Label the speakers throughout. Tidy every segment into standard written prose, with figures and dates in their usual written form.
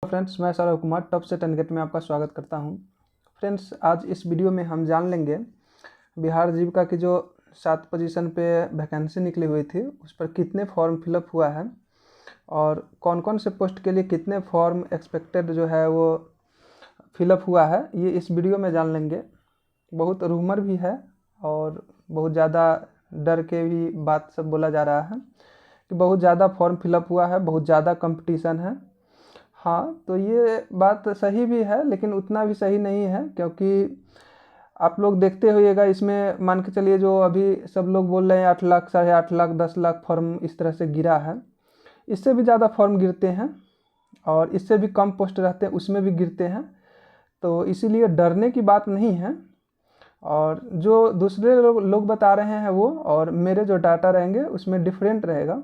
Speaker 1: Friends, मैं Saurabh Kumar top set and GATE में आपका स्वागत करता हूं। फ्रेंड्स, आज इस वीडियो में हम जान लेंगे बिहार जीविका की जो 7 पोजीशन पे वैकेंसी निकली हुई थी उस पर कितने फॉर्म फिलअप हुआ है और कौन कौन से पोस्ट के लिए कितने फॉर्म एक्सपेक्टेड जो है वो फिलअप हुआ है, ये इस वीडियो में जान लेंगे। बहुत रूमर भी है और बहुत ज़्यादा डर के भी बात सब बोला जा रहा है कि बहुत ज़्यादा फॉर्म फिलअप हुआ है, बहुत ज़्यादा कंपटीशन है। हाँ, तो ये बात सही भी है लेकिन उतना भी सही नहीं है, क्योंकि आप लोग देखते होइएगा इसमें मान के चलिए जो अभी सब लोग बोल रहे हैं 8 लाख, 8.5 लाख, 10 लाख फॉर्म इस तरह से गिरा है। इससे भी ज़्यादा फॉर्म गिरते हैं और इससे भी कम पोस्ट रहते हैं उसमें भी गिरते हैं। तो इसीलिए डरने की बात नहीं है। और जो दूसरे लोग बता रहे हैं वो और मेरे जो डाटा रहेंगे उसमें डिफरेंट रहेगा।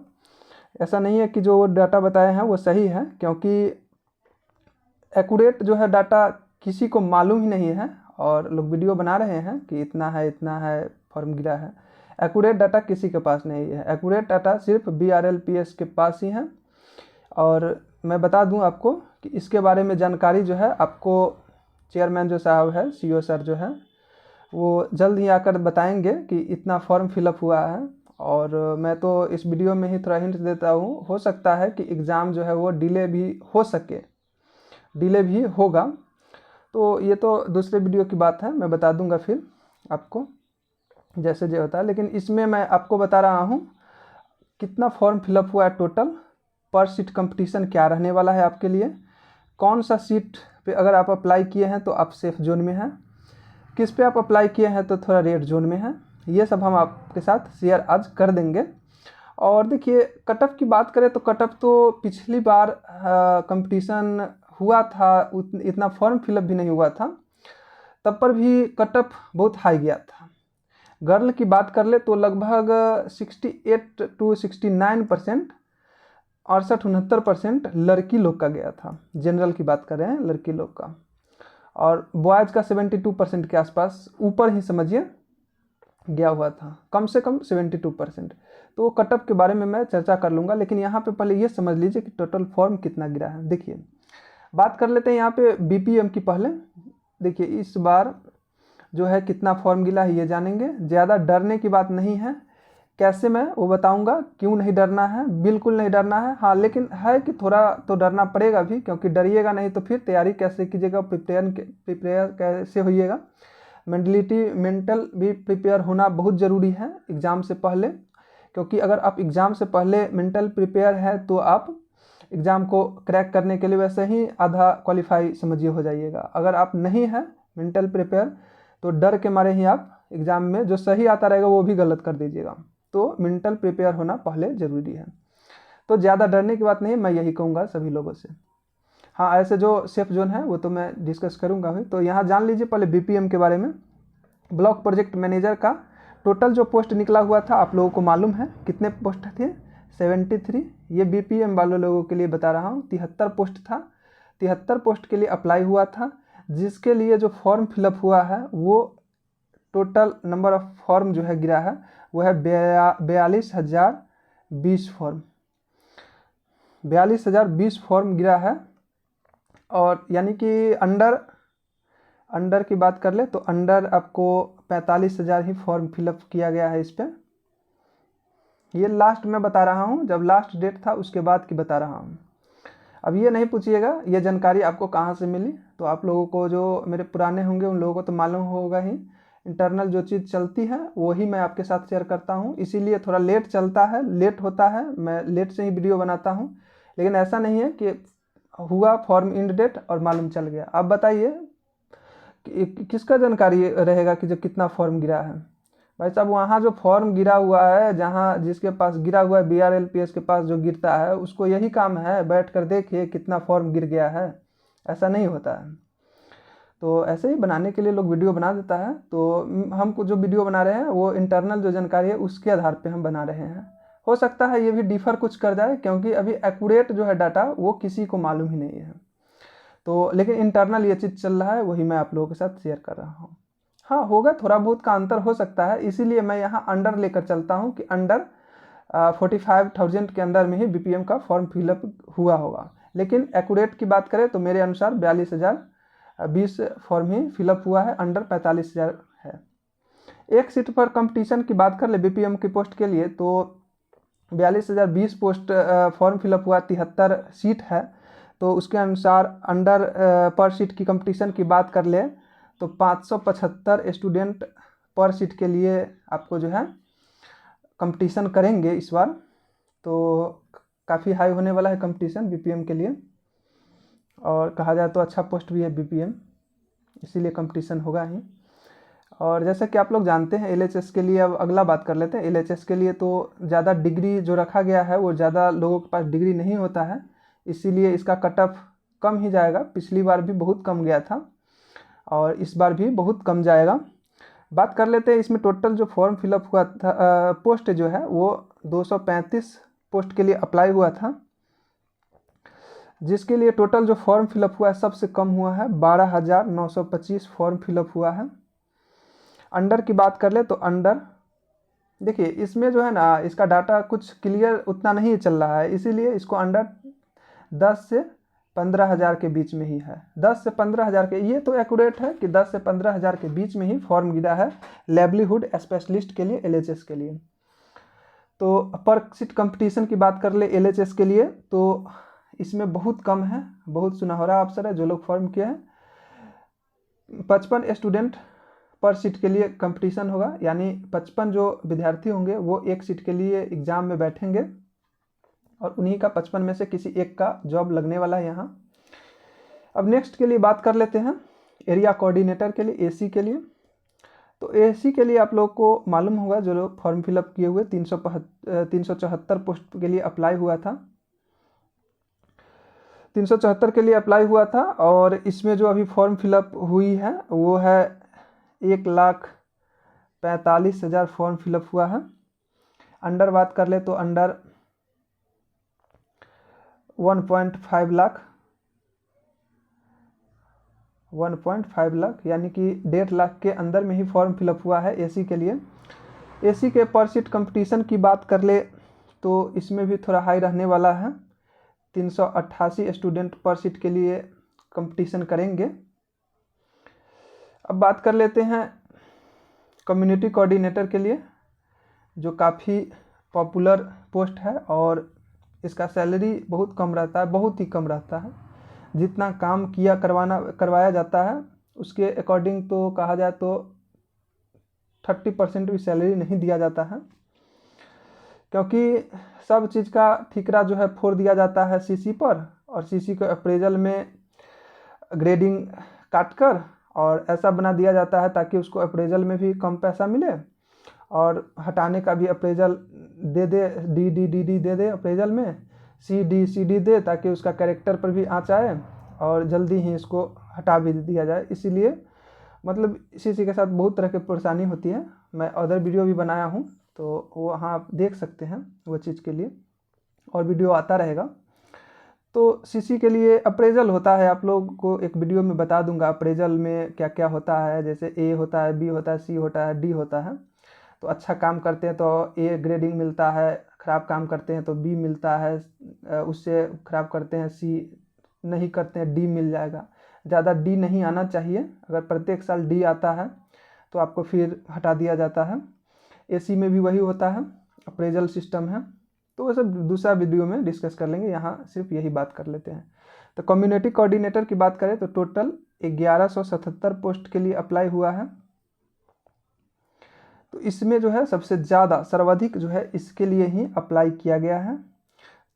Speaker 1: ऐसा नहीं है कि जो डाटा बताए हैं वो सही है, क्योंकि एक्यूरेट जो है डाटा किसी को मालूम ही नहीं है और लोग वीडियो बना रहे हैं कि इतना है फॉर्म गिरा है। एक्यूरेट डाटा किसी के पास नहीं है। एक्यूरेट डाटा सिर्फ BRLPS के पास ही है। और मैं बता दूं आपको कि इसके बारे में जानकारी जो है आपको चेयरमैन जो साहब है, CO सर जो है, वो जल्द ही आकर बताएंगे कि इतना फॉर्म फिलअप हुआ है। और मैं तो इस वीडियो में ही थोड़ा हिंट देता हूँ, हो सकता है कि एग्ज़ाम जो है वो डिले भी हो सके, डिले भी होगा। तो ये तो दूसरे वीडियो की बात है, मैं बता दूंगा फिर आपको जैसे जो होता है। लेकिन इसमें मैं आपको बता रहा हूँ कितना फॉर्म फिलअप हुआ है टोटल, पर सीट कंपटीशन क्या रहने वाला है आपके लिए, कौन सा सीट पे अगर आप अप्लाई किए हैं तो आप सेफ जोन में हैं, किस पे आप अप्लाई किए हैं तो थोड़ा रेड जोन में है। ये सब हम आपके साथ शेयर आज कर देंगे। और देखिए, कट ऑफ की बात करें तो कट ऑफ तो पिछली बार कंपटीशन हुआ था, इतना फॉर्म फिलअप भी नहीं हुआ था, तब पर भी कट ऑफ बहुत हाई गया था। गर्ल की बात कर ले तो लगभग 68 to 69%, 68-69% लड़की लोग का गया था। जनरल की बात कर रहे हैं लड़की लोग का, और बॉयज़ का 72% के आसपास ऊपर ही समझिए गया हुआ था, कम से कम 72%। तो कट ऑफ के बारे में मैं चर्चा कर लूँगा, लेकिन यहाँ पे पहले ये समझ लीजिए कि टोटल फॉर्म कितना गिरा है। देखिए, बात कर लेते हैं यहाँ पे BPM की पहले। देखिए, इस बार जो है कितना फॉर्म गिरा है ये जानेंगे। ज़्यादा डरने की बात नहीं है। कैसे मैं वो बताऊंगा, क्यों नहीं डरना है, बिल्कुल नहीं डरना है। हाँ, लेकिन है कि थोड़ा तो डरना पड़ेगा भी, क्योंकि डरिएगा नहीं तो फिर तैयारी कैसे कीजिएगा, प्रिपेयर कैसे होइएगा। मेंटल भी प्रिपेयर होना बहुत ज़रूरी है एग्ज़ाम से पहले, क्योंकि अगर आप एग्ज़ाम से पहले मेंटल प्रिपेयर है तो आप एग्ज़ाम को क्रैक करने के लिए वैसे ही आधा क्वालिफाई समझिए हो जाइएगा। अगर आप नहीं है मेंटल प्रिपेयर तो डर के मारे ही आप एग्ज़ाम में जो सही आता रहेगा वो भी गलत कर दीजिएगा। तो मेंटल प्रिपेयर होना पहले ज़रूरी है। तो ज़्यादा डरने की बात नहीं, मैं यही कहूँगा सभी लोगों से। हाँ, ऐसे जो सेफ जोन है वो तो मैं डिस्कस करूँगा भी। तो यहाँ जान लीजिए पहले BPM के बारे में। ब्लॉक प्रोजेक्ट मैनेजर का टोटल जो पोस्ट निकला हुआ था आप लोगों को मालूम है कितने पोस्ट थे? 73। ये BPM वाले लोगों के लिए बता रहा हूँ, 73 पोस्ट था। 73 पोस्ट के लिए अप्लाई हुआ था, जिसके लिए जो फॉर्म फिलअप हुआ है वो टोटल नंबर ऑफ फॉर्म जो है गिरा है वो है 42,020 फॉर्म। 42,020 फॉर्म गिरा है। और यानी कि अंडर की बात कर ले तो अंडर आपको 45,000 ही फॉर्म फिलअप किया गया है इस पर। ये लास्ट में बता रहा हूँ, जब लास्ट डेट था उसके बाद की बता रहा हूँ। अब ये नहीं पूछिएगा ये जानकारी आपको कहाँ से मिली, तो आप लोगों को जो मेरे पुराने होंगे उन लोगों को तो मालूम होगा ही। इंटरनल जो चीज़ चलती है वही मैं आपके साथ शेयर करता हूँ, इसीलिए थोड़ा लेट चलता है, लेट होता है, मैं लेट से ही वीडियो बनाता हूँ। लेकिन ऐसा नहीं है कि हुआ फॉर्म इंड डेट और मालूम चल गया। अब बताइए किसका जानकारी रहेगा कि जो कितना फॉर्म गिरा है? भाई साहब, वहाँ जो फॉर्म गिरा हुआ है, जहाँ जिसके पास गिरा हुआ है BRLPS के पास जो गिरता है उसको यही काम है बैठ कर देखिए कितना फॉर्म गिर गया है। ऐसा नहीं होता है। तो ऐसे ही बनाने के लिए लोग वीडियो बना देता है। तो हमको जो वीडियो बना रहे हैं वो इंटरनल जो जानकारी है उसके आधार पर हम बना रहे हैं। हो सकता है ये भी डिफर कुछ कर जाए, क्योंकि अभी एक्यूरेट जो है डाटा वो किसी को मालूम ही नहीं है। तो लेकिन इंटरनल ये चीज़ चल रहा है, वही मैं आप लोगों के साथ शेयर कर रहा हूँ। हाँ, होगा थोड़ा बहुत का अंतर हो सकता है, इसीलिए मैं यहाँ अंडर लेकर चलता हूँ कि अंडर 45,000 के अंदर में ही BPM का फॉर्म फिलअप हुआ होगा। लेकिन एक्यूरेट की बात करें तो मेरे अनुसार 42,020 फॉर्म ही फिलअप हुआ है, अंडर 45,000 है। एक सीट पर कंपटीशन की बात कर ले बीपीएम की पोस्ट के लिए तो 42,020 पोस्ट फॉर्म फिलअप हुआ, 73 सीट है। तो उसके अनुसार अंडर पर सीट की कंपटीशन की बात कर ले तो 575 स्टूडेंट पर सीट के लिए आपको जो है कंपटीशन करेंगे इस बार। तो काफ़ी हाई होने वाला है कंपटीशन बीपीएम के लिए, और कहा जाए तो अच्छा पोस्ट भी है बीपीएम, इसीलिए कंपटीशन होगा ही। और जैसा कि आप लोग जानते हैं एलएचएस के लिए, अब अगला बात कर लेते हैं। एलएचएस के लिए तो ज़्यादा डिग्री जो रखा गया है वो ज़्यादा लोगों के पास डिग्री नहीं होता है, इसीलिए इसका कट ऑफ कम ही जाएगा। पिछली बार भी बहुत कम गया था और इस बार भी बहुत कम जाएगा। बात कर लेते हैं इसमें टोटल जो फॉर्म फिलअप हुआ था, पोस्ट जो है वो 235 पोस्ट के लिए अप्लाई हुआ था, जिसके लिए टोटल जो फॉर्म फिलअप हुआ है सबसे कम हुआ है, 12,925 फॉर्म फिलअप हुआ है। अंडर की बात कर ले तो अंडर देखिए इसमें जो है ना इसका डाटा कुछ क्लियर उतना नहीं चल रहा है, इसीलिए इसको अंडर 10 से 15,000 के बीच में ही है। 10 से 15,000 के, ये तो एक्यूरेट है कि 10 से 15,000 के बीच में ही फॉर्म गिरा है लाइवलीहुड स्पेशलिस्ट के लिए, एलएचएस के लिए। तो पर सीट कंपटीशन की बात कर ले एलएचएस के लिए तो इसमें बहुत कम है, बहुत सुनहरा अवसर है जो लोग फॉर्म किए हैं। 55 स्टूडेंट पर सीट के लिए कंपटीशन होगा, यानी 55 जो विद्यार्थी होंगे वो एक सीट के लिए एग्ज़ाम में बैठेंगे और उन्हीं का 55 में से किसी एक का जॉब लगने वाला है यहाँ। अब नेक्स्ट के लिए बात कर लेते हैं एरिया कोऑर्डिनेटर के लिए, एसी के लिए। तो एसी के लिए आप लोग को मालूम होगा जो लोग फॉर्म फिलअप किए हुए 374 पोस्ट के लिए अप्लाई हुआ था, 374 के लिए अप्लाई हुआ था। और इसमें जो अभी फॉर्म फिलअप हुई है वो है 1,45,000 फॉर्म फिलअप हुआ है। अंडर बात कर ले तो अंडर 1.5 लाख, 1.5 लाख यानी कि 1.5 लाख के अंदर में ही फॉर्म फिलअप हुआ है एसी के लिए। एसी के पर सीट कंपटीशन की बात कर ले तो इसमें भी थोड़ा हाई रहने वाला है, 388 स्टूडेंट पर सीट के लिए कंपटीशन करेंगे। अब बात कर लेते हैं कम्युनिटी कोऑर्डिनेटर के लिए, जो काफ़ी पॉपुलर पोस्ट है और इसका सैलरी बहुत कम रहता है, बहुत ही कम रहता है। जितना काम करवाया जाता है उसके अकॉर्डिंग तो कहा जाए तो 30% भी सैलरी नहीं दिया जाता है, क्योंकि सब चीज़ का ठिकरा जो है फोड़ दिया जाता है सीसी पर, और सीसी को अप्रेजल में ग्रेडिंग काटकर और ऐसा बना दिया जाता है ताकि उसको अप्रेजल में भी कम पैसा मिले और हटाने का भी अप्रेजल दे दे, डी दे दे अप्रेजल में, सी डी दे ताकि उसका कैरेक्टर पर भी आँच आए और जल्दी ही इसको हटा भी दिया जाए। इसीलिए मतलब सीसी के साथ बहुत तरह की परेशानी होती है। मैं अदर वीडियो भी बनाया हूँ तो वो वहाँ आप देख सकते हैं वो चीज़ के लिए, और वीडियो आता रहेगा। तो सीसी के लिए अप्रेजल होता है, आप लोग को एक वीडियो में बता दूंगा अप्रेजल में क्या क्या होता है। जैसे ए होता है, बी होता है, सी होता है, डी होता है। तो अच्छा काम करते हैं तो ए ग्रेडिंग मिलता है, ख़राब काम करते हैं तो बी मिलता है, उससे ख़राब करते हैं सी, नहीं करते हैं डी मिल जाएगा। ज़्यादा डी नहीं आना चाहिए, अगर प्रत्येक साल डी आता है तो आपको फिर हटा दिया जाता है। एसी में भी वही होता है, अप्रेजल सिस्टम है। तो वो सब दूसरा वीडियो में डिस्कस कर लेंगे, यहाँ सिर्फ यही बात कर लेते हैं। तो कम्युनिटी कोऑर्डिनेटर की बात करें तो टोटल 1177 पोस्ट के लिए अप्लाई हुआ है। तो इसमें जो है सबसे ज़्यादा सर्वाधिक जो है इसके लिए ही अप्लाई किया गया है,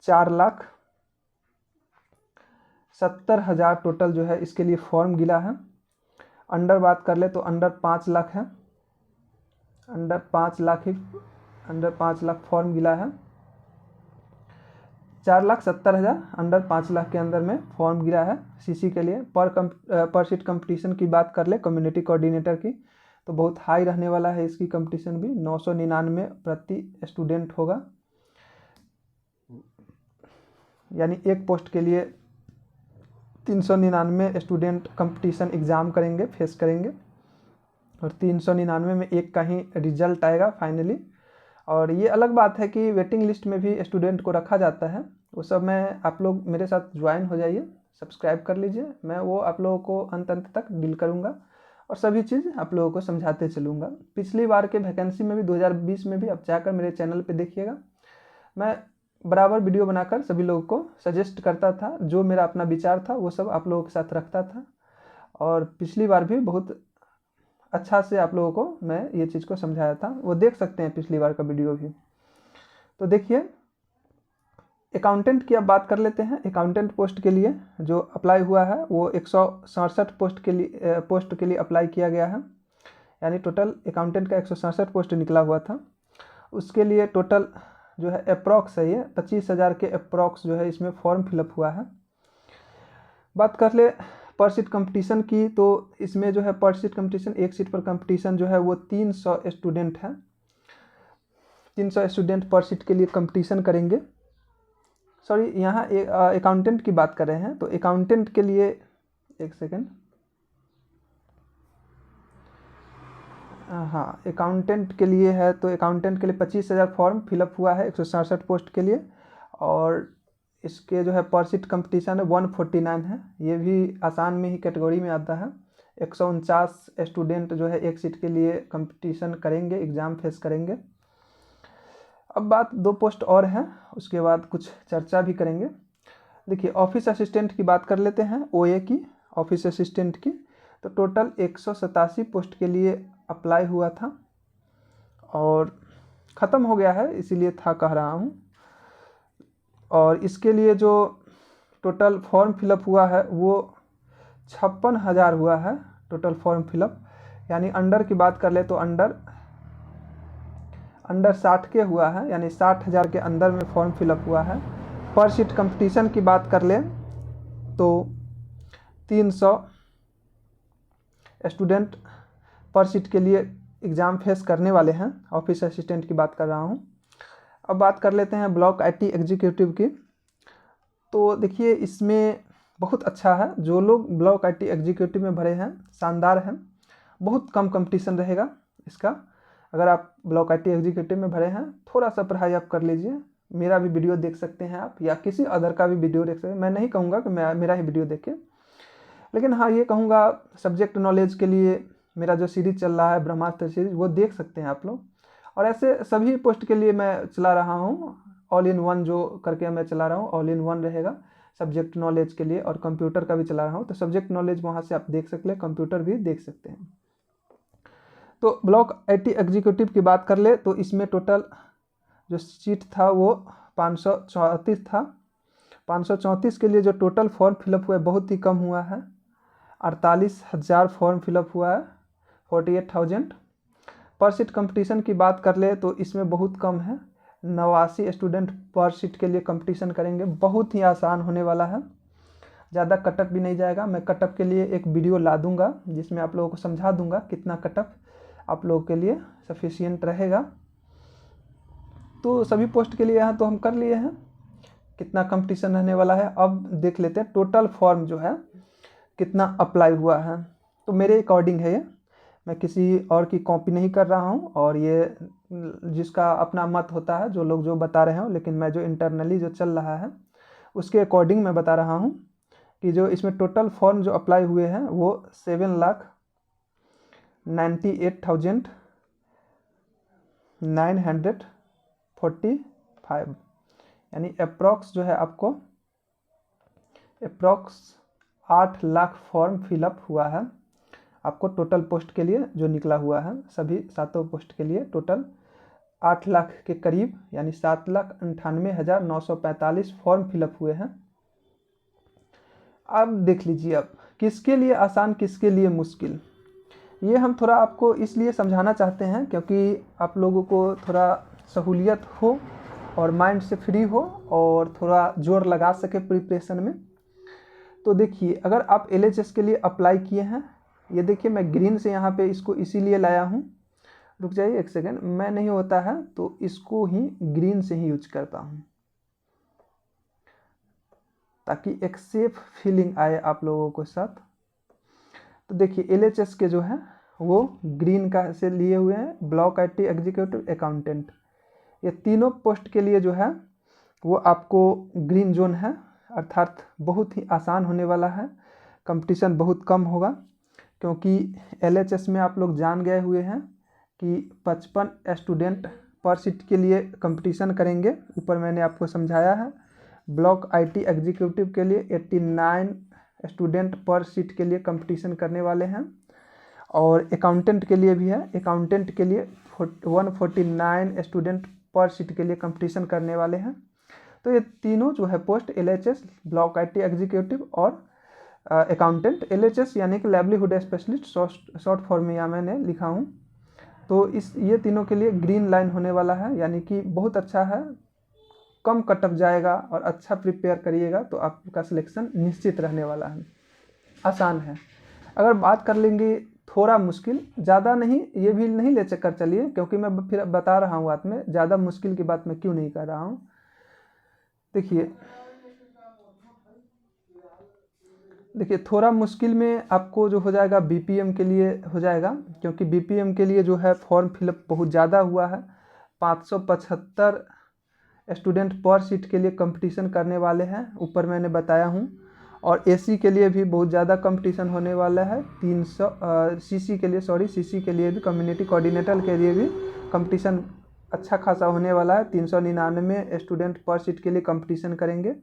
Speaker 1: 4,70,000 टोटल जो है इसके लिए फॉर्म गिला है। अंडर बात कर ले तो अंडर 5 लाख है, अंडर 5 लाख फॉर्म गिला है। 4,70,000 अंडर 5 लाख के अंदर में फॉर्म गिरा है सीसी के लिए। पर सीट कंपटीशन की बात कर ले कम्युनिटी कोऑर्डिनेटर की तो बहुत हाई रहने वाला है इसकी कंपटीशन भी, 999 प्रति स्टूडेंट होगा, यानी एक पोस्ट के लिए 399 स्टूडेंट कंपटीशन एग्ज़ाम करेंगे, फेस करेंगे, और 399 में एक का ही रिजल्ट आएगा फाइनली। और ये अलग बात है कि वेटिंग लिस्ट में भी स्टूडेंट को रखा जाता है, वो सब मैं आप लोग मेरे साथ ज्वाइन हो जाइए, सब्सक्राइब कर लीजिए। मैं वो आप लोगों को अंत तक डील करूँगा और सभी चीज़ आप लोगों को समझाते चलूँगा। पिछली बार के वैकेंसी में भी 2020 में भी आप जाकर मेरे चैनल पे देखिएगा, मैं बराबर वीडियो बनाकर सभी लोगों को सजेस्ट करता था, जो मेरा अपना विचार था वो सब आप लोगों के साथ रखता था। और पिछली बार भी बहुत अच्छा से आप लोगों को मैं ये चीज़ को समझाया था, वो देख सकते हैं पिछली बार का वीडियो भी। तो देखिए, अकाउंटेंट की अब बात कर लेते हैं। अकाउंटेंट पोस्ट के लिए जो अप्लाई हुआ है वो 167 पोस्ट के लिए अप्लाई किया गया है, यानी टोटल अकाउंटेंट का 167 पोस्ट निकला हुआ था। उसके लिए टोटल जो है अप्रॉक्स है, ये 25,000 के अप्रॉक्स जो है इसमें फॉर्म फिलअप हुआ है। बात कर ले पर सीट कंपटीशन की, तो इसमें जो है पर सीट कंपटीशन, एक सीट पर कंपटीशन जो है वो 300 स्टूडेंट हैं। 300 स्टूडेंट पर सीट के लिए कंपटीशन करेंगे। सॉरी, यहाँ अकाउंटेंट की बात कर रहे हैं, तो अकाउंटेंट के लिए एक सेकेंड, हाँ अकाउंटेंट के लिए है, तो अकाउंटेंट के लिए 25,000 फॉर्म फिलअप हुआ है 167 पोस्ट के लिए। और इसके जो है पर सीट कंपटीशन है 149 है, ये भी आसान में ही कैटेगरी में आता है। 149 स्टूडेंट जो है एक सीट के लिए कंपटीशन करेंगे, एग्ज़ाम फेस करेंगे। अब बात 2 पोस्ट और हैं, उसके बाद कुछ चर्चा भी करेंगे। देखिए, ऑफिस असिस्टेंट की बात कर लेते हैं, ओए की, ऑफिस असिस्टेंट की। तो टोटल 187 पोस्ट के लिए अप्लाई हुआ था और ख़त्म हो गया है, इसीलिए था कह रहा हूँ। और इसके लिए जो टोटल फॉर्म फिलअप हुआ है वो 56,000 हुआ है टोटल फॉर्म फिलअप। यानी अंडर की बात कर ले तो अंडर 60 के हुआ है, यानी 60,000 के अंदर में फॉर्म फिलअप हुआ है। पर सीट कंपटीशन की बात कर ले तो 300 स्टूडेंट पर सीट के लिए एग्ज़ाम फेस करने वाले हैं। ऑफिस असिस्टेंट की बात कर रहा हूँ। अब बात कर लेते हैं ब्लॉक आईटी एग्जीक्यूटिव की। तो देखिए, इसमें बहुत अच्छा है, जो लोग ब्लॉक आईटी एग्जीक्यूटिव में भरे हैं शानदार हैं, बहुत कम कंपटीशन रहेगा इसका। अगर आप ब्लॉक आईटी एग्जीक्यूटिव में भरे हैं, थोड़ा सा पढ़ाई आप कर लीजिए, मेरा भी वीडियो देख सकते हैं आप, या किसी अदर का भी वीडियो देख सकते हैं। मैं नहीं कहूँगा कि मेरा ही वीडियो देखें, लेकिन हाँ ये कहूँगा सब्जेक्ट नॉलेज के लिए मेरा जो सीरीज़ चल रहा है ब्रह्मास्त्र सीरीज, वो देख सकते हैं आप लोग। और ऐसे सभी पोस्ट के लिए मैं चला रहा हूँ, ऑल इन वन जो करके मैं चला रहा हूँ, ऑल इन वन रहेगा सब्जेक्ट नॉलेज के लिए। और कंप्यूटर का भी चला रहा हूँ, तो सब्जेक्ट नॉलेज वहाँ से आप देख सकते हैं, कंप्यूटर भी देख सकते हैं। तो ब्लॉक आईटी एग्जीक्यूटिव की बात कर ले तो इसमें टोटल जो सीट था वो 534 था। 534 के लिए जो टोटल फॉर्म फिलअप हुआ है बहुत ही कम हुआ है, 48,000 फॉर्म फिलअप हुआ है, 48,000। पर सीट कंपटीशन की बात कर ले तो इसमें बहुत कम है, 89 स्टूडेंट पर सीट के लिए कंपटीशन करेंगे। बहुत ही आसान होने वाला है, ज़्यादा कटअप भी नहीं जाएगा। मैं कटअप के लिए एक वीडियो ला दूंगा जिसमें आप लोगों को समझा दूंगा कितना कटअप आप लोगों के लिए सफिशिएंट रहेगा। तो सभी पोस्ट के लिए यहाँ तो हम कर लिए हैं कितना कंपटीशन रहने वाला है। अब देख लेते हैं टोटल फॉर्म जो है कितना अप्लाई हुआ है। तो मेरे अकॉर्डिंग है ये, मैं किसी और की कॉपी नहीं कर रहा हूँ, और ये जिसका अपना मत होता है, जो लोग जो बता रहे हो, लेकिन मैं जो इंटरनली जो चल रहा है उसके अकॉर्डिंग मैं बता रहा हूँ कि जो इसमें टोटल फॉर्म जो अप्लाई हुए हैं वो 7,98,945, यानी अप्रॉक्स जो है आपको अप्रॉक्स 8 लाख फॉर्म फिलअप हुआ है आपको टोटल पोस्ट के लिए जो निकला हुआ है। सभी 7 पोस्ट के लिए टोटल 8 लाख के करीब, यानी 7,98,945 फॉर्म फिलअप हुए हैं। अब देख लीजिए, अब किसके लिए आसान किसके लिए मुश्किल, ये हम थोड़ा आपको इसलिए समझाना चाहते हैं क्योंकि आप लोगों को थोड़ा सहूलियत हो और माइंड से फ्री हो और थोड़ा जोर लगा सके प्रिपरेशन में। तो देखिए, अगर आप LHS के लिए अप्लाई किए हैं, ये देखिए मैं ग्रीन से यहाँ पे इसको इसीलिए लाया हूँ, रुक जाइए एक सेकेंड, मैं नहीं होता है तो इसको ही ग्रीन से ही यूज करता हूँ ताकि एक सेफ फीलिंग आए आप लोगों के साथ। तो देखिए LHS के जो है वो ग्रीन का से लिए हुए हैं, ब्लॉक आईटी एग्जीक्यूटिव अकाउंटेंट। ये तीनों पोस्ट के लिए जो है वो आपको ग्रीन जोन है, अर्थात बहुत ही आसान होने वाला है, कंपटीशन बहुत कम होगा। क्योंकि LHS में आप लोग जान गए हुए हैं कि 55 स्टूडेंट पर सीट के लिए कंपटीशन करेंगे, ऊपर मैंने आपको समझाया है। ब्लॉक IT एग्जीक्यूटिव के लिए 89 स्टूडेंट पर सीट के लिए कंपटीशन करने वाले हैं, और अकाउंटेंट के लिए भी है। अकाउंटेंट के लिए 149 स्टूडेंट पर सीट के लिए कंपटीशन करने वाले हैं। तो ये तीनों जो है post LHS, block IT executive और अकाउंटेंट, LHS यानी कि लाइवलीहुड स्पेशलिस्ट शॉर्ट फॉर्म में यहाँ मैंने लिखा हूँ। तो ये तीनों के लिए ग्रीन लाइन होने वाला है, यानी कि बहुत अच्छा है, कम कटअप जाएगा और अच्छा प्रिपेयर करिएगा तो आपका सिलेक्शन निश्चित रहने वाला है, आसान है। अगर बात कर लेंगे थोड़ा मुश्किल, ज़्यादा नहीं, ये भी नहीं ले कर चलिए, क्योंकि मैं फिर बता रहा हूँ बात में, ज़्यादा मुश्किल की बात मैं क्यों नहीं कर रहा हूँ। देखिए थोड़ा मुश्किल में आपको जो हो जाएगा BPM के लिए हो जाएगा, क्योंकि BPM के लिए जो है फॉर्म फिलअप बहुत ज़्यादा हुआ है। 575 स्टूडेंट पर सीट के लिए कंपटीशन करने वाले हैं, ऊपर मैंने बताया हूँ। और AC के लिए भी बहुत ज़्यादा कंपटीशन होने वाला है। 300 CC के लिए, CC के लिए भी, कम्युनिटी कोऑर्डिनेटर के लिए भी कंपटीशन अच्छा खासा होने वाला है। 399 स्टूडेंट पर सीट के लिए कंपटीशन करेंगे।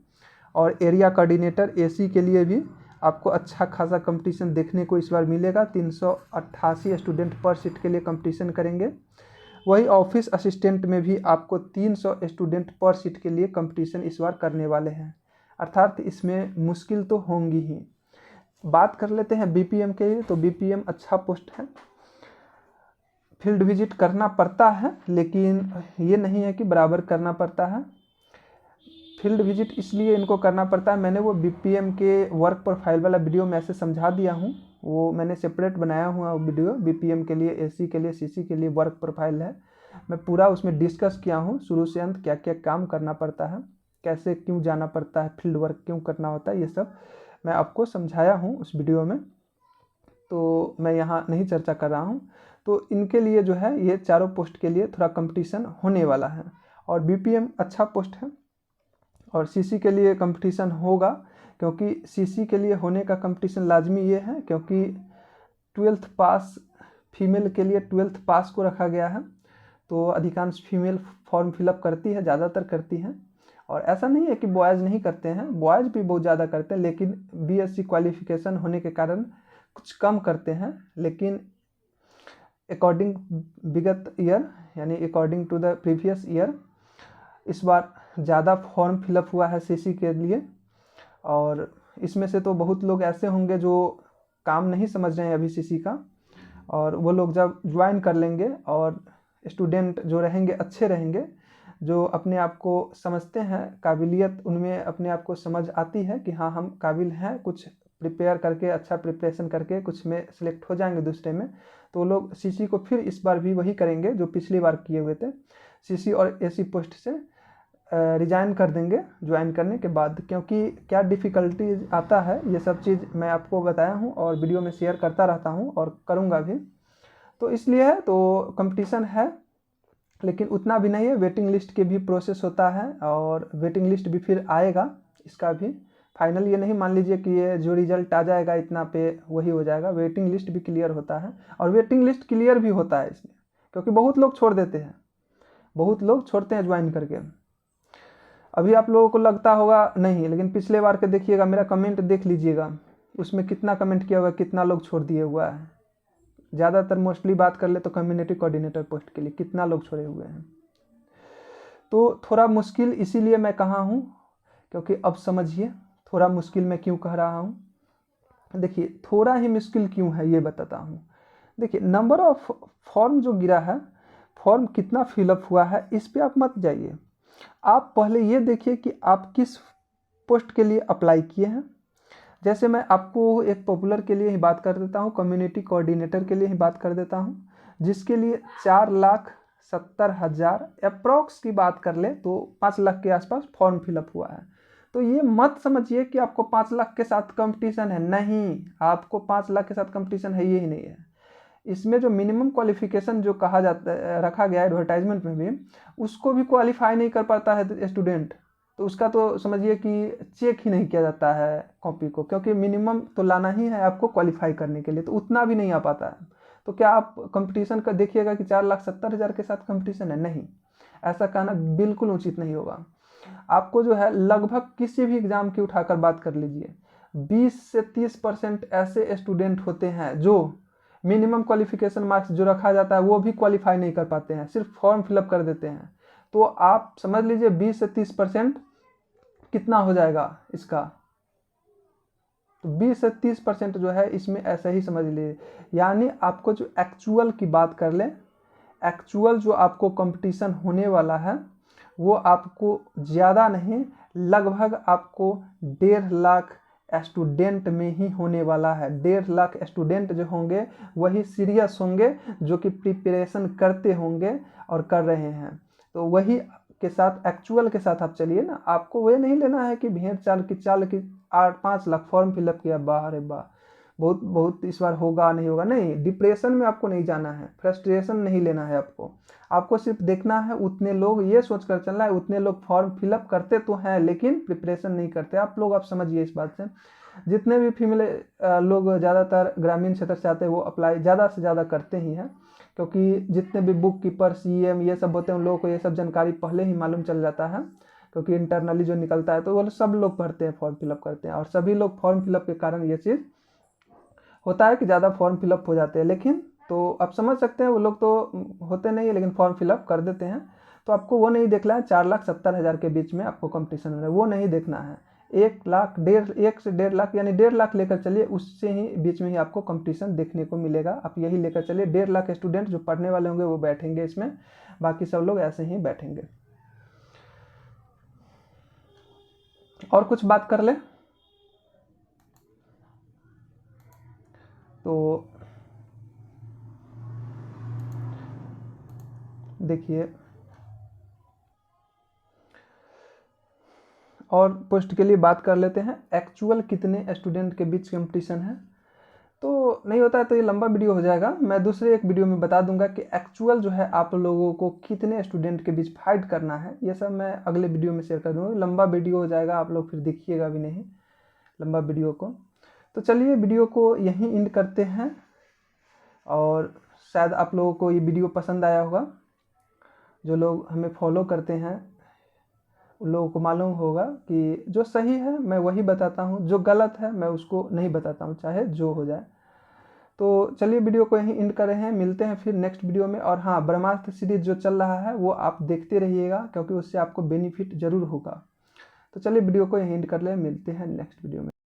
Speaker 1: और एरिया कोऑर्डिनेटर AC के लिए भी आपको अच्छा खासा कंपटीशन देखने को इस बार मिलेगा। 388 स्टूडेंट पर सीट के लिए कंपटीशन करेंगे। वही ऑफिस असिस्टेंट में भी आपको 300 स्टूडेंट पर सीट के लिए कंपटीशन इस बार करने वाले हैं, अर्थात इसमें मुश्किल तो होंगी ही। बात कर लेते हैं BPM के लिए। तो BPM अच्छा पोस्ट है, फील्ड विजिट करना पड़ता है, लेकिन ये नहीं है कि बराबर करना पड़ता है। फील्ड विजिट इसलिए इनको करना पड़ता है, मैंने वो BPM के वर्क प्रोफाइल वाला वीडियो में ऐसे समझा दिया हूँ, वो मैंने सेपरेट बनाया हुआ वीडियो। BPM के लिए, AC के लिए, CC के लिए वर्क प्रोफाइल है, मैं पूरा उसमें डिस्कस किया हूँ शुरू से अंत, क्या क्या काम करना पड़ता है, कैसे क्यों जाना पड़ता है, फील्ड वर्क क्यों करना होता है, ये सब मैं आपको समझाया हूँ उस वीडियो में, तो मैं यहाँ नहीं चर्चा कर रहा हूँ। तो इनके लिए जो है ये चारों पोस्ट के लिए थोड़ा कंपटीशन होने वाला है। और BPM अच्छा पोस्ट है, और CC के लिए कंपटीशन होगा, क्योंकि CC के लिए होने का कंपटीशन लाजमी ये है क्योंकि 12th पास, फीमेल के लिए 12th पास को रखा गया है। तो अधिकांश फीमेल फॉर्म फिलअप करती है, ज़्यादातर करती हैं। और ऐसा नहीं है कि बॉयज़ नहीं करते हैं, बॉयज़ भी बहुत ज़्यादा करते हैं, लेकिन BSc क्वालिफिकेशन होने के कारण कुछ कम करते हैं। लेकिन अकॉर्डिंग विगत ईयर, यानी according to the previous year, इस बार ज़्यादा फॉर्म फिलअप हुआ है CC के लिए। और इसमें से तो बहुत लोग ऐसे होंगे जो काम नहीं समझ रहे हैं अभी CC का, और वो लोग जब ज्वाइन कर लेंगे, और स्टूडेंट जो रहेंगे अच्छे रहेंगे, जो अपने आप को समझते हैं, काबिलियत उनमें अपने आप को समझ आती है कि हाँ हम काबिल हैं, कुछ प्रिपेयर करके, अच्छा प्रिपरेशन करके कुछ में सेलेक्ट हो जाएंगे दूसरे में, तो लोग CC को फिर इस बार भी वही करेंगे जो पिछली बार किए हुए थे, CC और AC पोस्ट से रिजाइन कर देंगे ज्वाइन करने के बाद। क्योंकि क्या डिफ़िकल्टीज आता है, ये सब चीज़ मैं आपको बताया हूँ और वीडियो में शेयर करता रहता हूँ और करूँगा भी, तो इसलिए है। तो कंपटीशन है, लेकिन उतना भी नहीं है। वेटिंग लिस्ट के भी प्रोसेस होता है, और वेटिंग लिस्ट भी फिर आएगा इसका भी। फाइनल ये नहीं मान लीजिए कि ये जो रिजल्ट आ जाएगा इतना पे वही हो जाएगा, वेटिंग लिस्ट भी क्लियर होता है। और वेटिंग लिस्ट क्लियर भी होता है इसमें, क्योंकि बहुत लोग छोड़ देते हैं, बहुत लोग छोड़ते हैं ज्वाइन करके। अभी आप लोगों को लगता होगा नहीं, लेकिन पिछले बार के देखिएगा, मेरा कमेंट देख लीजिएगा, उसमें कितना कमेंट किया होगा, कितना लोग छोड़ दिए हुआ है। ज़्यादातर मोस्टली बात कर ले तो कम्युनिटी कोऑर्डिनेटर पोस्ट के लिए कितना लोग छोड़े हुए हैं। तो थोड़ा मुश्किल इसीलिए मैं कहा हूँ, क्योंकि अब समझिए थोड़ा मुश्किल मैं क्यों कह रहा हूँ। देखिए थोड़ा ही मुश्किल क्यों है ये बताता हूँ। देखिए नंबर ऑफ फॉर्म जो गिरा है, फॉर्म कितना फिलअप हुआ है, इस पर आप मत जाइए। आप पहले ये देखिए कि आप किस पोस्ट के लिए अप्लाई किए हैं। जैसे मैं आपको एक पॉपुलर के लिए ही बात कर देता हूँ, कम्युनिटी कोऑर्डिनेटर के लिए ही बात कर देता हूँ, जिसके लिए 4,70,000 अप्रॉक्स की बात कर ले तो 5 लाख के आसपास फॉर्म फिलअप हुआ है। तो ये मत समझिए कि आपको 5 लाख के साथ कंपटीशन है, नहीं, आपको 5 लाख के साथ कंपटीशन है, ये ही नहीं है। इसमें जो मिनिमम क्वालिफिकेशन जो कहा जाता है, रखा गया है एडवर्टाइजमेंट में भी, उसको भी क्वालिफाई नहीं कर पाता है स्टूडेंट। तो उसका तो समझिए कि चेक ही नहीं किया जाता है कॉपी को, क्योंकि मिनिमम तो लाना ही है आपको क्वालिफाई करने के लिए, तो उतना भी नहीं आ पाता है। तो क्या आप कंपटीशन का देखिएगा कि 4,70,000 के साथ कंपटीशन है? नहीं, ऐसा कहना बिल्कुल उचित नहीं होगा। आपको जो है लगभग किसी भी एग्ज़ाम की उठाकर बात कर लीजिए, 20 से 30% ऐसे स्टूडेंट होते हैं जो मिनिमम क्वालिफिकेशन मार्क्स जो रखा जाता है वो भी क्वालिफाई नहीं कर पाते हैं, सिर्फ फॉर्म फिलअप कर देते हैं। तो आप समझ लीजिए 20 से 30% कितना हो जाएगा इसका, तो 20 से 30% जो है इसमें ऐसा ही समझ लीजिए। यानी आपको जो एक्चुअल की बात कर लें, एक्चुअल जो आपको कंपटीशन होने वाला है वो आपको ज़्यादा नहीं, लगभग आपको 1.5 लाख स्टूडेंट में ही होने वाला है। 1.5 लाख स्टूडेंट जो होंगे वही सीरियस होंगे, जो कि प्रिपरेशन करते होंगे और कर रहे हैं। तो वही के साथ, एक्चुअल के साथ आप चलिए ना। आपको वह नहीं लेना है कि भेड़ चाल की 8-5 लाख फॉर्म फिलअप किया, वाह रे वाह बहुत बहुत इस बार होगा नहीं होगा, नहीं। डिप्रेशन में आपको नहीं जाना है, फ्रस्ट्रेशन नहीं लेना है आपको सिर्फ देखना है उतने लोग, ये सोचकर चलना है उतने लोग फॉर्म फिलअप करते तो हैं लेकिन प्रिपरेशन नहीं करते। आप समझिए इस बात से। जितने भी फीमेल लोग ज़्यादातर ग्रामीण क्षेत्र से आते हैं वो अप्लाई ज़्यादा से ज़्यादा करते ही हैं, क्योंकि जितने भी बुक कीपर, CM ये सब होते हैं उन लोगों को ये सब जानकारी पहले ही मालूम चल जाता है, क्योंकि इंटरनली जो निकलता है तो वो सब लोग भरते हैं, फॉर्म फिलअप करते हैं। और सभी लोग फॉर्म फिलअप के कारण ये चीज़ होता है कि ज़्यादा फॉर्म फिलअप हो जाते हैं। लेकिन तो आप समझ सकते हैं वो लोग तो होते नहीं है लेकिन फॉर्म फिलअप कर देते हैं। तो आपको वो नहीं देखना है 4,70,000 के बीच में आपको कंपटीशन में, वो नहीं देखना है। 1 लाख 1 से 1.5 लाख यानी 1.5 लाख लेकर चलिए, उससे ही बीच में ही आपको कंपटीशन देखने को मिलेगा। आप यही लेकर चलिए, 1.5 लाख स्टूडेंट जो पढ़ने वाले होंगे वो बैठेंगे इसमें, बाकी सब लोग ऐसे ही बैठेंगे। और कुछ बात कर ले तो देखिए, और पोस्ट के लिए बात कर लेते हैं। एक्चुअल कितने स्टूडेंट के बीच कंपटीशन है, तो नहीं होता है तो ये लंबा वीडियो हो जाएगा। मैं दूसरे एक वीडियो में बता दूंगा कि एक्चुअल जो है आप लोगों को कितने स्टूडेंट के बीच फाइट करना है, ये सब मैं अगले वीडियो में शेयर कर दूंगा। लंबा वीडियो हो जाएगा, आप लोग फिर देखिएगा भी नहीं लंबा वीडियो को। तो चलिए वीडियो को यहीं एंड करते हैं, और शायद आप लोगों को ये वीडियो पसंद आया होगा। जो लोग हमें फॉलो करते हैं उन लोगों को मालूम होगा कि जो सही है मैं वही बताता हूँ, जो गलत है मैं उसको नहीं बताता हूँ, चाहे जो हो जाए। तो चलिए वीडियो को यहीं एंड कर रहे हैं, मिलते हैं फिर नेक्स्ट वीडियो में। और हाँ, ब्रह्मास्त्र सीरीज जो चल रहा है वो आप देखते रहिएगा, क्योंकि उससे आपको बेनिफिट जरूर होगा। तो चलिए वीडियो को यहीं एंड कर ले, मिलते हैं नेक्स्ट वीडियो में।